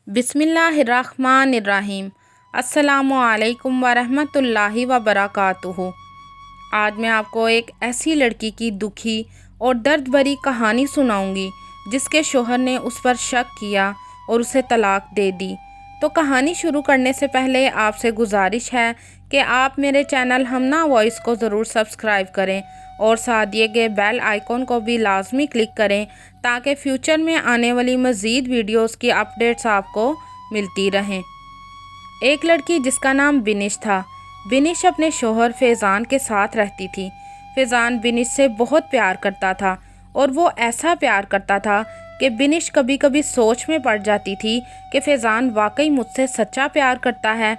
बिस्मिल्लाहिर्रहमानिर्रहीम। अस्सलामुअलैकुम वरहमतुल्लाहि वबरकातुहू। आज मैं आपको एक ऐसी लड़की की दुखी और दर्द भरी कहानी सुनाऊंगी जिसके शोहर ने उस पर शक किया और उसे तलाक दे दी। तो कहानी शुरू करने से पहले आपसे गुजारिश है कि आप मेरे चैनल हमना वॉइस को ज़रूर सब्सक्राइब करें और साथ दिए गए बेल आइकॉन को भी लाजमी क्लिक करें ताकि फ्यूचर में आने वाली मज़ीद वीडियोस की अपडेट्स आपको मिलती रहें। एक लड़की जिसका नाम बिनिश था। बिनिश अपने शोहर फैज़ान के साथ रहती थी। फैज़ान बिनिश से बहुत प्यार करता था और वो ऐसा प्यार करता था कि बिनिश कभी कभी सोच में पड़ जाती थी कि फैज़ान वाकई मुझसे सच्चा प्यार करता है।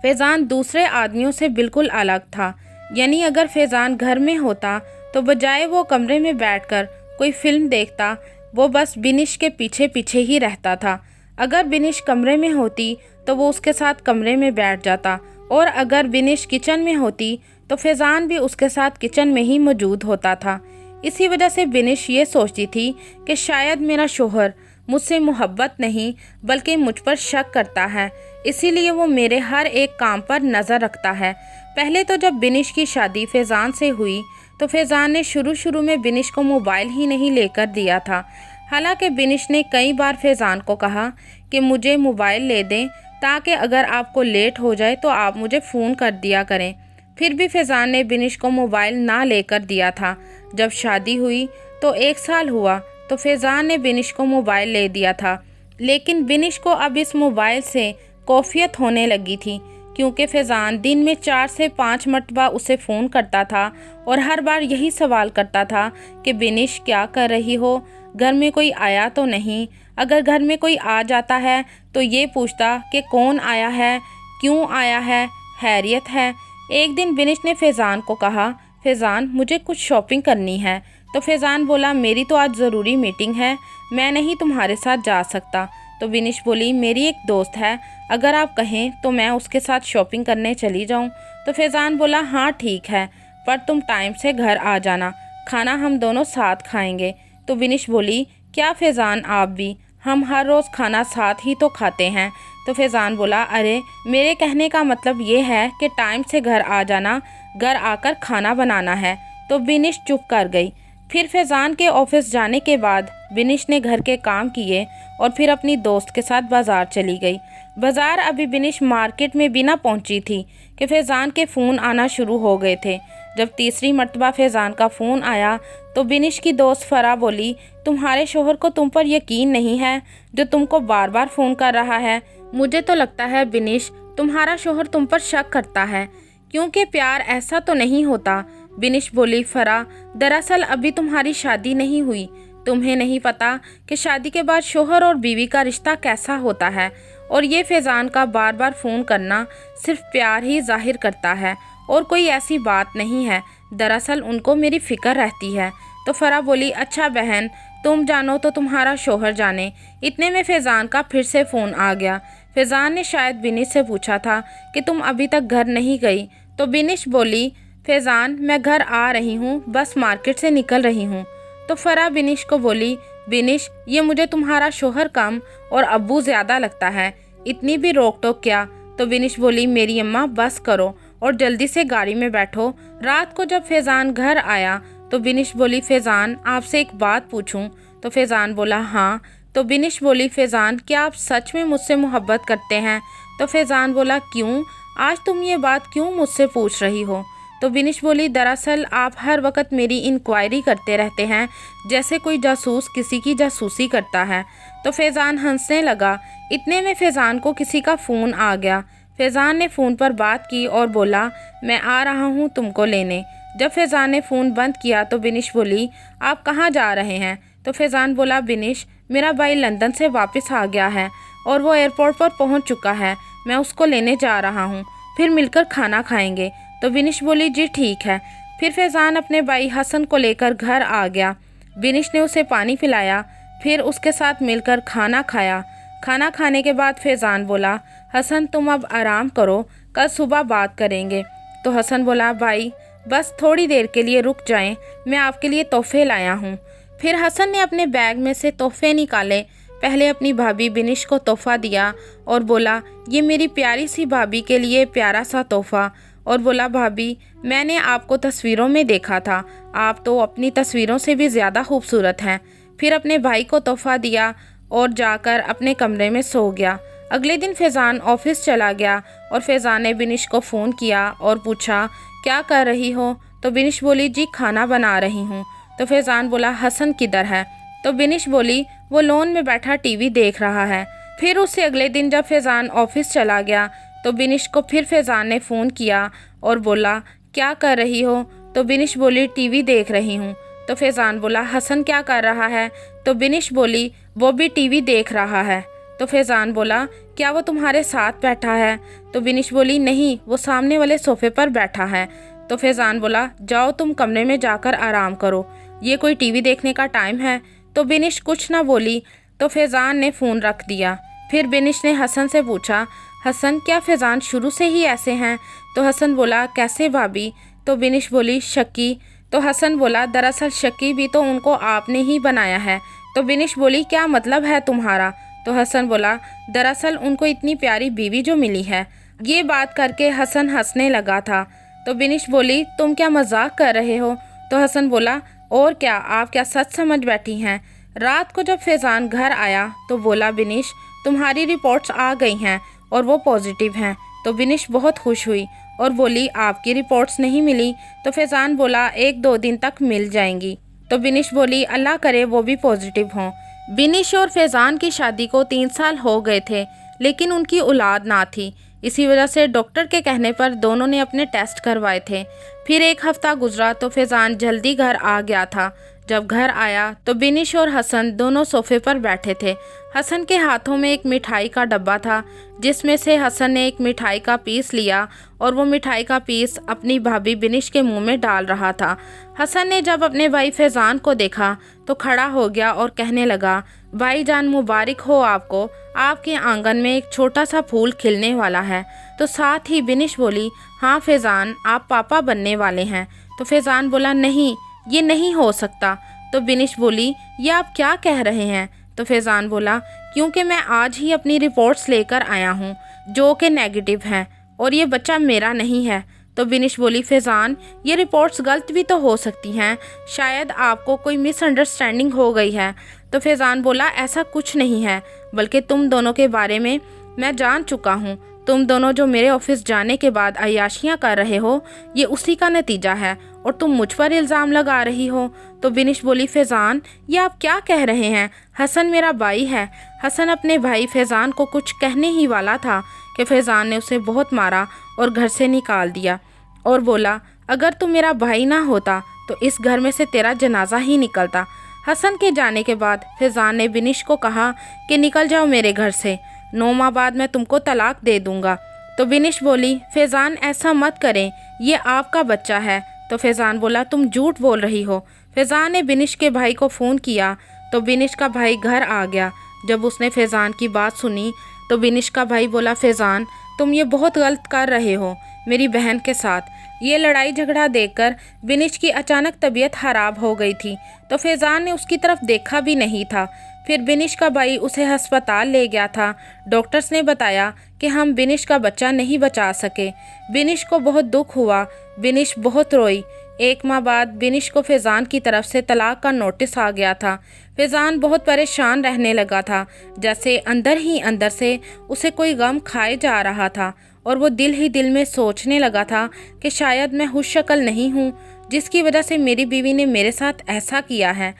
फैज़ान दूसरे आदमियों से बिल्कुल अलग था। यानी अगर फैज़ान घर में होता तो बजाय वो कमरे में बैठकर कोई फिल्म देखता, वो बस बिनिश के पीछे पीछे ही रहता था। अगर बिनिश कमरे में होती तो वो उसके साथ कमरे में बैठ जाता और अगर बिनिश किचन में होती तो फैज़ान भी उसके साथ किचन में ही मौजूद होता था। इसी वजह से बिनिश ये सोचती थी कि शायद मेरा शोहर मुझसे मोहब्बत नहीं बल्कि मुझ पर शक करता है, इसीलिए वो मेरे हर एक काम पर नज़र रखता है। पहले तो जब बिनिश की शादी फैज़ान से हुई तो फैज़ान ने शुरू में बिनिश को मोबाइल ही नहीं लेकर दिया था। हालांकि बिनिश ने कई बार फैज़ान को कहा कि मुझे मोबाइल ले दें ताकि अगर आपको लेट हो जाए तो आप मुझे फ़ोन कर दिया करें। फिर भी फैज़ान ने बिनिश को मोबाइल ना लेकर दिया था। जब शादी हुई तो 1 साल हुआ तो फैज़ान ने बिनिश को मोबाइल ले दिया था, लेकिन बिनिश को अब इस मोबाइल से कैफियत होने लगी थी क्योंकि फैज़ान दिन में 4 से 5 मरतबा उसे फ़ोन करता था और हर बार यही सवाल करता था कि बिनिश क्या कर रही हो, घर में कोई आया तो नहीं। अगर घर में कोई आ जाता है तो ये पूछता कि कौन आया है, क्यों आया है, खैरियत है। एक दिन बिनिश ने फैज़ान को कहा, फैज़ान मुझे कुछ शॉपिंग करनी है। तो फैज़ान बोला, मेरी तो आज ज़रूरी मीटिंग है, मैं नहीं तुम्हारे साथ जा सकता। तो बिनिश बोली, मेरी एक दोस्त है, अगर आप कहें तो मैं उसके साथ शॉपिंग करने चली जाऊं। तो फैज़ान बोला, हाँ ठीक है, पर तुम टाइम से घर आ जाना, खाना हम दोनों साथ खाएंगे। तो बिनिश बोली, क्या फैज़ान आप भी, हम हर रोज़ खाना साथ ही तो खाते हैं। तो फैज़ान बोला, अरे मेरे कहने का मतलब ये है कि टाइम से घर आ जाना, घर आकर खाना बनाना है। तो बिनिश चुप कर गई। फिर फैज़ान के ऑफिस जाने के बाद बिनिश ने घर के काम किए और फिर अपनी दोस्त के साथ बाज़ार चली गई। बाज़ार अभी बिनिश मार्केट में भी ना पहुंची थी कि फैज़ान के फ़ोन आना शुरू हो गए थे। जब तीसरी मर्तबा फैज़ान का फ़ोन आया तो बिनिश की दोस्त फ़रा बोली, तुम्हारे शोहर को तुम पर यकीन नहीं है जो तुमको बार बार फ़ोन कर रहा है। मुझे तो लगता है बिनिश तुम्हारा शोहर तुम पर शक करता है, क्योंकि प्यार ऐसा तो नहीं होता। बिनिश बोली, फ़रा दरअसल अभी तुम्हारी शादी नहीं हुई, तुम्हें नहीं पता कि शादी के बाद शोहर और बीवी का रिश्ता कैसा होता है, और ये फैज़ान का बार बार फ़ोन करना सिर्फ प्यार ही जाहिर करता है और कोई ऐसी बात नहीं है, दरअसल उनको मेरी फ़िक्र रहती है। तो फ़रा बोली, अच्छा बहन, तुम जानो तो तुम्हारा शोहर जाने। इतने में फैज़ान का फिर से फ़ोन आ गया। फैज़ान ने शायद बिनिश से पूछा था कि तुम अभी तक घर नहीं गई। तो बिनिश बोली, फैज़ान मैं घर आ रही हूँ, बस मार्केट से निकल रही हूँ। तो फ़रा बिनिश को बोली, बिनिश ये मुझे तुम्हारा शोहर कम और अब्बू ज़्यादा लगता है, इतनी भी रोक टोक क्या। तो बिनिश बोली, मेरी अम्मा बस करो और जल्दी से गाड़ी में बैठो। रात को जब फैज़ान घर आया तो बिनिश बोली, फैज़ान आपसे एक बात पूछूं। तो फैज़ान बोला, हाँ। तो बिनिश बोली, फैज़ान क्या आप सच में मुझसे मोहब्बत करते हैं। तो फैज़ान बोला, क्यों, आज तुम ये बात क्यों मुझसे पूछ रही हो। तो बिनिश बोली, दरअसल आप हर वक्त मेरी इंक्वायरी करते रहते हैं जैसे कोई जासूस किसी की जासूसी करता है। तो फैज़ान हंसने लगा। इतने में फैज़ान को किसी का फ़ोन आ गया। फैज़ान ने फ़ोन पर बात की और बोला, मैं आ रहा हूँ तुमको लेने। जब फैज़ान ने फ़ोन बंद किया तो बिनिश बोली, आप कहाँ जा रहे हैं। तो फैज़ान बोला, बिनिश मेरा भाई लंदन से वापस आ गया है और वो एयरपोर्ट पर पहुँच चुका है, मैं उसको लेने जा रहा हूँ, फिर मिलकर खाना खाएंगे। तो बिनिश बोली, जी ठीक है। फिर फैज़ान अपने भाई हसन को लेकर घर आ गया। बिनिश ने उसे पानी पिलाया, फिर उसके साथ मिलकर खाना खाया। खाना खाने के बाद फैज़ान बोला, हसन तुम अब आराम करो, कल सुबह बात करेंगे। तो हसन बोला, भाई बस थोड़ी देर के लिए रुक जाएं, मैं आपके लिए तोहफे लाया हूँ। फिर हसन ने अपने बैग में से तोहफे निकाले। पहले अपनी भाभी बिनिश को तोहफ़ा दिया और बोला, ये मेरी प्यारी सी भाभी के लिए प्यारा सा तोहफ़ा। और बोला, भाभी मैंने आपको तस्वीरों में देखा था, आप तो अपनी तस्वीरों से भी ज़्यादा खूबसूरत हैं। फिर अपने भाई को तोहफ़ा दिया और जाकर अपने कमरे में सो गया। अगले दिन फैज़ान ऑफिस चला गया और फैज़ान ने बिनिश को फ़ोन किया और पूछा, क्या कर रही हो? तो बिनिश बोली, जी खाना बना रही हूँ। तो फैज़ान बोला, हसन किधर है? तो बिनिश बोली, वो लॉन में बैठा टीवी देख रहा है। फिर उससे अगले दिन जब फैज़ान ऑफिस चला गया तो बिनिश को फिर फैज़ान ने फ़ोन किया और बोला, क्या कर रही हो? तो बिनिश बोली, टीवी देख रही हूँ। तो फैज़ान बोला, हसन क्या कर रहा है? तो बिनिश बोली, वो भी टीवी देख रहा है। तो फैज़ान बोला, क्या वो तुम्हारे साथ बैठा है? तो बिनिश बोली, नहीं, वो सामने वाले सोफ़े पर बैठा है। तो फैज़ान बोला, जाओ तुम कमरे में जाकर आराम करो, ये कोई टीवी देखने का टाइम है? तो बिनिश कुछ ना बोली तो फैज़ान ने फ़ोन रख दिया। फिर बिनिश ने हसन से पूछा, हसन क्या फैज़ान शुरू से ही ऐसे हैं? तो हसन बोला, कैसे भाभी? तो बिनिश बोली, शक्की। तो हसन बोला, दरअसल शक्की भी तो उनको आपने ही बनाया है। तो बिनिश बोली, क्या मतलब है तुम्हारा? तो हसन बोला, दरअसल उनको इतनी प्यारी बीवी जो मिली है। ये बात करके हसन हंसने लगा था। तो बिनिश बोली, तुम क्या मजाक कर रहे हो? तो हसन बोला, और क्या, आप क्या सच समझ बैठी हैं? रात को जब फैज़ान घर आया तो बोला, बिनिश तुम्हारी रिपोर्ट्स आ गई हैं और वो पॉजिटिव हैं। तो बिनिश बहुत खुश हुई और बोली, आपकी रिपोर्ट्स नहीं मिली? तो फैज़ान बोला, 1-2 दिन तक मिल जाएंगी। तो बिनिश बोली, अल्लाह करे वो भी पॉजिटिव हों। बिनिश और फैज़ान की शादी को 3 साल हो गए थे, लेकिन उनकी औलाद ना थी। इसी वजह से डॉक्टर के कहने पर दोनों ने अपने टेस्ट करवाए थे। फिर 1 हफ्ता गुजरा तो फैज़ान जल्दी घर आ गया था। जब घर आया तो बिनिश और हसन दोनों सोफे पर बैठे थे। हसन के हाथों में एक मिठाई का डब्बा था, जिसमें से हसन ने एक मिठाई का पीस लिया और वो मिठाई का पीस अपनी भाभी बिनिश के मुंह में डाल रहा था। हसन ने जब अपने भाई फैज़ान को देखा तो खड़ा हो गया और कहने लगा, भाईजान मुबारक हो आपको, आपके आंगन में एक छोटा सा फूल खिलने वाला है। तो साथ ही बिनिश बोली, हाँ फैज़ान, आप पापा बनने वाले हैं। तो फैज़ान बोला, नहीं, ये नहीं हो सकता। तो बिनिश बोली, ये आप क्या कह रहे हैं? तो फैज़ान बोला, क्योंकि मैं आज ही अपनी रिपोर्ट्स लेकर आया हूँ जो कि नेगेटिव हैं और ये बच्चा मेरा नहीं है। तो बिनिश बोली, फैज़ान ये रिपोर्ट्स गलत भी तो हो सकती हैं, शायद आपको कोई मिसअंडरस्टैंडिंग हो गई है। तो फैज़ान बोला, ऐसा कुछ नहीं है, बल्कि तुम दोनों के बारे में मैं जान चुका हूँ। तुम दोनों जो मेरे ऑफिस जाने के बाद अय्याशियाँ कर रहे हो, ये उसी का नतीजा है और तुम मुझ पर इल्ज़ाम लगा रही हो। तो बिनिश बोली, फैज़ान ये आप क्या कह रहे हैं? हसन मेरा भाई है। हसन अपने भाई फैज़ान को कुछ कहने ही वाला था कि फैज़ान ने उसे बहुत मारा और घर से निकाल दिया और बोला, अगर तू मेरा भाई ना होता तो इस घर में से तेरा जनाजा ही निकलता। हसन के जाने के बाद फैज़ान ने बिनिश को कहा कि निकल जाओ मेरे घर से, 9 माह बाद मैं तुमको तलाक दे दूंगा। तो बिनिश बोली, फैज़ान ऐसा मत करें, ये आपका बच्चा है। तो फैज़ान बोला, तुम झूठ बोल रही हो। फैज़ान ने बिनिश के भाई को फ़ोन किया तो बिनिश का भाई घर आ गया। जब उसने फैज़ान की बात सुनी तो बिनिश का भाई बोला, फैज़ान तुम ये बहुत गलत कर रहे हो मेरी बहन के साथ। ये लड़ाई झगड़ा देखकर बिनिश की अचानक तबीयत ख़राब हो गई थी तो फैज़ान ने उसकी तरफ देखा भी नहीं था। फिर बिनिश का भाई उसे अस्पताल ले गया था। डॉक्टर्स ने बताया कि हम बिनिश का बच्चा नहीं बचा सके। बिनिश को बहुत दुख हुआ, बिनिश बहुत रोई। 1 माह बाद बिनिश को फैज़ान की तरफ से तलाक का नोटिस आ गया था। फैज़ान बहुत परेशान रहने लगा था, जैसे अंदर ही अंदर से उसे कोई गम खाए जा रहा था और वो दिल ही दिल में सोचने लगा था कि शायद मैं हुश शक्ल नहीं हूँ जिसकी वजह से मेरी बीवी ने मेरे साथ ऐसा किया है।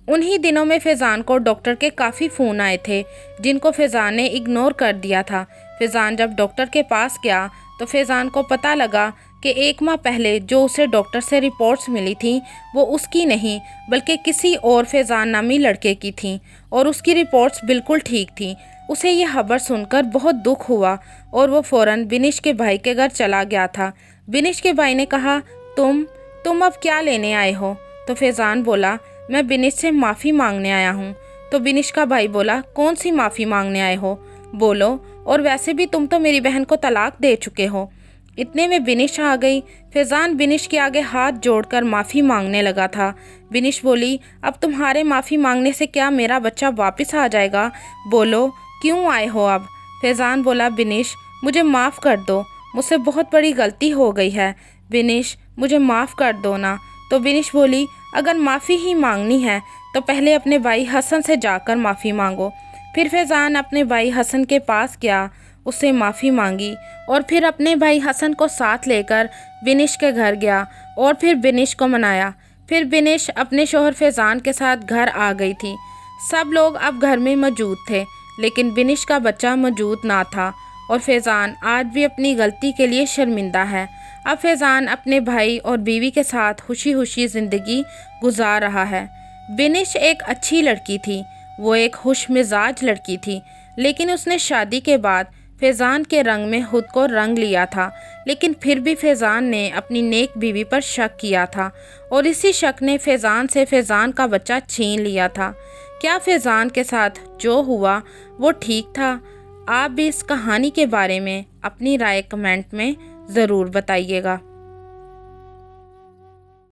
उन्हीं दिनों में फैज़ान को डॉक्टर के काफ़ी फ़ोन आए थे जिनको फैज़ान ने इग्नोर कर दिया था। फैज़ान जब डॉक्टर के पास गया तो फैज़ान को पता लगा कि 1 माह पहले जो उसे डॉक्टर से रिपोर्ट्स मिली थी वो उसकी नहीं बल्कि किसी और फैज़ान नामी लड़के की थी और उसकी रिपोर्ट्स बिल्कुल ठीक थी। उसे ये खबर सुनकर बहुत दुख हुआ और वो फ़ौरन बिनिश के भाई के घर चला गया था। बिनिश के भाई ने कहा, तुम अब क्या लेने आए हो? तो फैज़ान बोला, मैं बिनिश से माफ़ी मांगने आया हूँ। तो बिनिश का भाई बोला, कौन सी माफ़ी मांगने आए हो? बोलो, और वैसे भी तुम तो मेरी बहन को तलाक दे चुके हो। इतने में बिनिश आ गई। फैज़ान बिनिश के आगे हाथ जोड़कर माफ़ी मांगने लगा था। बिनिश बोली, अब तुम्हारे माफ़ी मांगने से क्या मेरा बच्चा वापस आ जाएगा? बोलो, क्यों आए हो अब? फैज़ान बोला, बिनिश मुझे माफ़ कर दो, मुझसे बहुत बड़ी गलती हो गई है। बिनिश मुझे माफ़ कर दो ना। तो बिनिश बोली, अगर माफ़ी ही मांगनी है तो पहले अपने भाई हसन से जाकर माफ़ी मांगो। फिर फैज़ान अपने भाई हसन के पास गया, उससे माफ़ी मांगी और फिर अपने भाई हसन को साथ लेकर बिनिश के घर गया और फिर बिनिश को मनाया। फिर बिनिश अपने शोहर फैज़ान के साथ घर आ गई थी। सब लोग अब घर में मौजूद थे, लेकिन बिनिश का बच्चा मौजूद ना था और फैज़ान आज भी अपनी गलती के लिए शर्मिंदा है। अब फैज़ान अपने भाई और बीवी के साथ खुशी खुशी ज़िंदगी गुजार रहा है। बिनिश एक अच्छी लड़की थी, वो एक खुश मिजाज लड़की थी, लेकिन उसने शादी के बाद फैज़ान के रंग में खुद को रंग लिया था। लेकिन फिर भी फैज़ान ने अपनी नेक बीवी पर शक किया था और इसी शक ने फैज़ान से फैज़ान का बच्चा छीन लिया था। क्या फैज़ान के साथ जो हुआ वो ठीक था? आप भी इस कहानी के बारे में अपनी राय कमेंट में ज़रूर बताइएगा।